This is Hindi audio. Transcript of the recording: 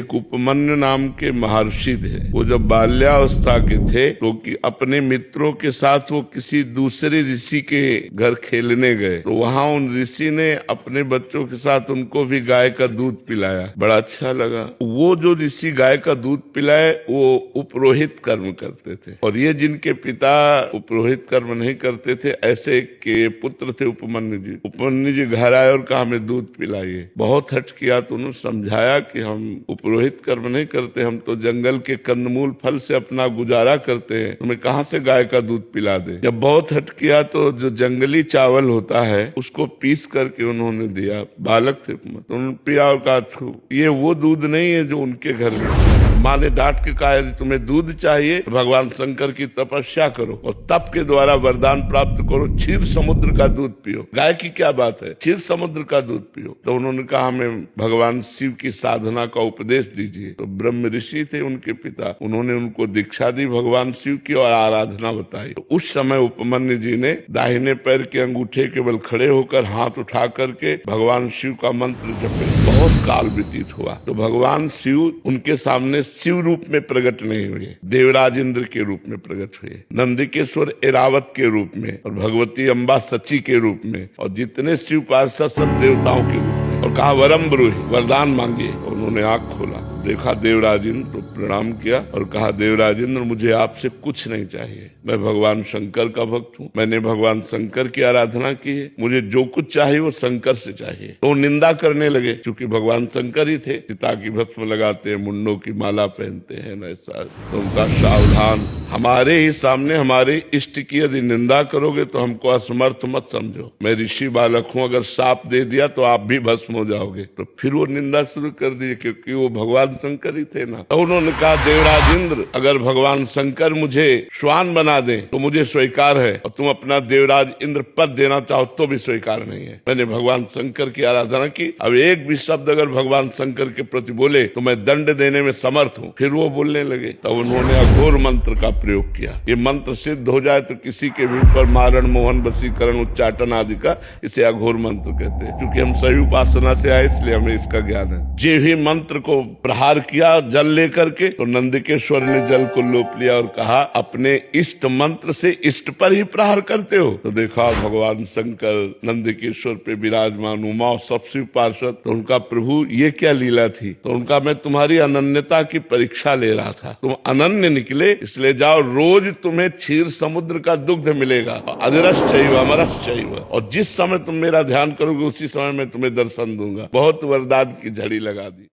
एक उपमन्यु नाम के महर्षि थे। वो जब बाल्यावस्था के थे तो कि अपने मित्रों के साथ वो किसी दूसरे ऋषि के घर खेलने गए, तो वहां उन ऋषि ने अपने बच्चों के साथ उनको भी गाय का दूध पिलाया। बड़ा अच्छा लगा। वो जो ऋषि गाय का दूध पिलाए वो उपरोहित कर्म करते थे, और ये जिनके पिता उपरोहित कर्म नहीं करते थे, ऐसे के पुत्र थे उपमन्यु जी। उपमन्यु जी घर आए और कहा हमें दूध पिलाइए। बहुत हट किया तो उन्होंने समझाया कि हम उपरोहित कर्म नहीं करते, हम तो जंगल के कंदमूल फल से अपना गुजारा करते हैं, तुम्हें कहाँ से गाय का दूध पिला दे। जब बहुत हट किया तो जो जंगली चावल होता है उसको पीस करके उन्होंने दिया। बालक थे तो उन्होंने पिया और कहा ये वो दूध नहीं है जो उनके घर में। माँ ने डांट के कहा यदि तुम्हें दूध चाहिए तो भगवान शंकर की तपस्या करो और तप के द्वारा वरदान प्राप्त करो, क्षीर समुद्र का दूध पियो। गाय की क्या बात है, क्षीर समुद्र का दूध पियो। तो उन्होंने कहा हमें भगवान शिव की साधना का उपदेश दीजिए। तो ब्रह्म ऋषि थे उनके पिता, उन्होंने उनको दीक्षा दी भगवान शिव की और आराधना बताई। तो उस समय उपमन्यु जी ने दाहिने पैर के अंगूठे केवल खड़े होकर हाथ उठा करके भगवान शिव का मंत्र जपे। बहुत काल व्यतीत हुआ तो भगवान शिव उनके सामने शिव रूप में प्रकट नहीं हुए, देवराज इंद्र के रूप में प्रकट हुए, नंदिकेश्वर एरावत के रूप में, और भगवती अम्बा सची के रूप में, और जितने शिव पार्षद सब देवताओं के रूप में। और कहा वरम ब्रूहि, वरदान मांगिए। उन्होंने आंख खोला, देखा देवराज इंद्र, तो प्रणाम किया और कहा देवराज इंद्र मुझे आपसे कुछ नहीं चाहिए, मैं भगवान शंकर का भक्त हूँ, मैंने भगवान शंकर की आराधना की है, मुझे जो कुछ चाहिए वो शंकर से चाहिए। तो निंदा करने लगे, क्योंकि भगवान शंकर ही थे, सीता की भस्म लगाते हैं, मुंडों की माला पहनते हैं न ऐसा। तो उनका सावधान, हमारे ही सामने हमारे इष्ट की यदि निंदा करोगे तो हमको असमर्थ मत समझो, मैं ऋषि बालक हूँ, अगर शाप दे दिया तो आप भी भस्म हो जाओगे। तो फिर वो निंदा शुरू कर दी, क्योंकि वो भगवान शंकर ही थे ना। तो उन्होंने कहा देवराज इंद्र अगर भगवान शंकर मुझे श्वान बना दे तो मुझे स्वीकार है, और तुम अपना देवराज इंद्र पद देना चाहो तो भी स्वीकार नहीं है। मैंने भगवान शंकर की आराधना की, अब एक भी शब्द अगर भगवान शंकर के प्रति बोले तो मैं दंड देने में समर्थ हूँ। फिर वो बोलने लगे, तब उन्होंने अघोर मंत्र का प्रयोग किया। ये मंत्र सिद्ध हो जाए तो किसी के भी ऊपर मारण, मोहन, वशीकरण, उच्चाटन आदि का, इसे अघोर मंत्र कहते हैं। क्योंकि हम सही उपासना से आए इसलिए हमें इसका ज्ञान है। जे ही मंत्र को प्रहार किया जल लेकर के, तो नंदिकेश्वर ने जल को लोप लिया और कहा अपने इष्ट मंत्र से इष्ट पर ही प्रहार करते हो। तो देखा भगवान शंकर नंदिकेश्वर पे विराजमान, उमा सब शिव पार्षद। तो उनका प्रभु ये क्या लीला थी। तो उनका मैं तुम्हारी अनन्यता की परीक्षा ले रहा था, तुम अनन्य निकले, इसलिए जाओ, रोज तुम्हें क्षीर समुद्र का दुग्ध मिलेगा, अजरश्चैव अमरश्चैव, और जिस समय तुम मेरा ध्यान करोगे उसी समय मैं तुम्हें दर्शन दूंगा। बहुत वरदान की झड़ी लगा दी।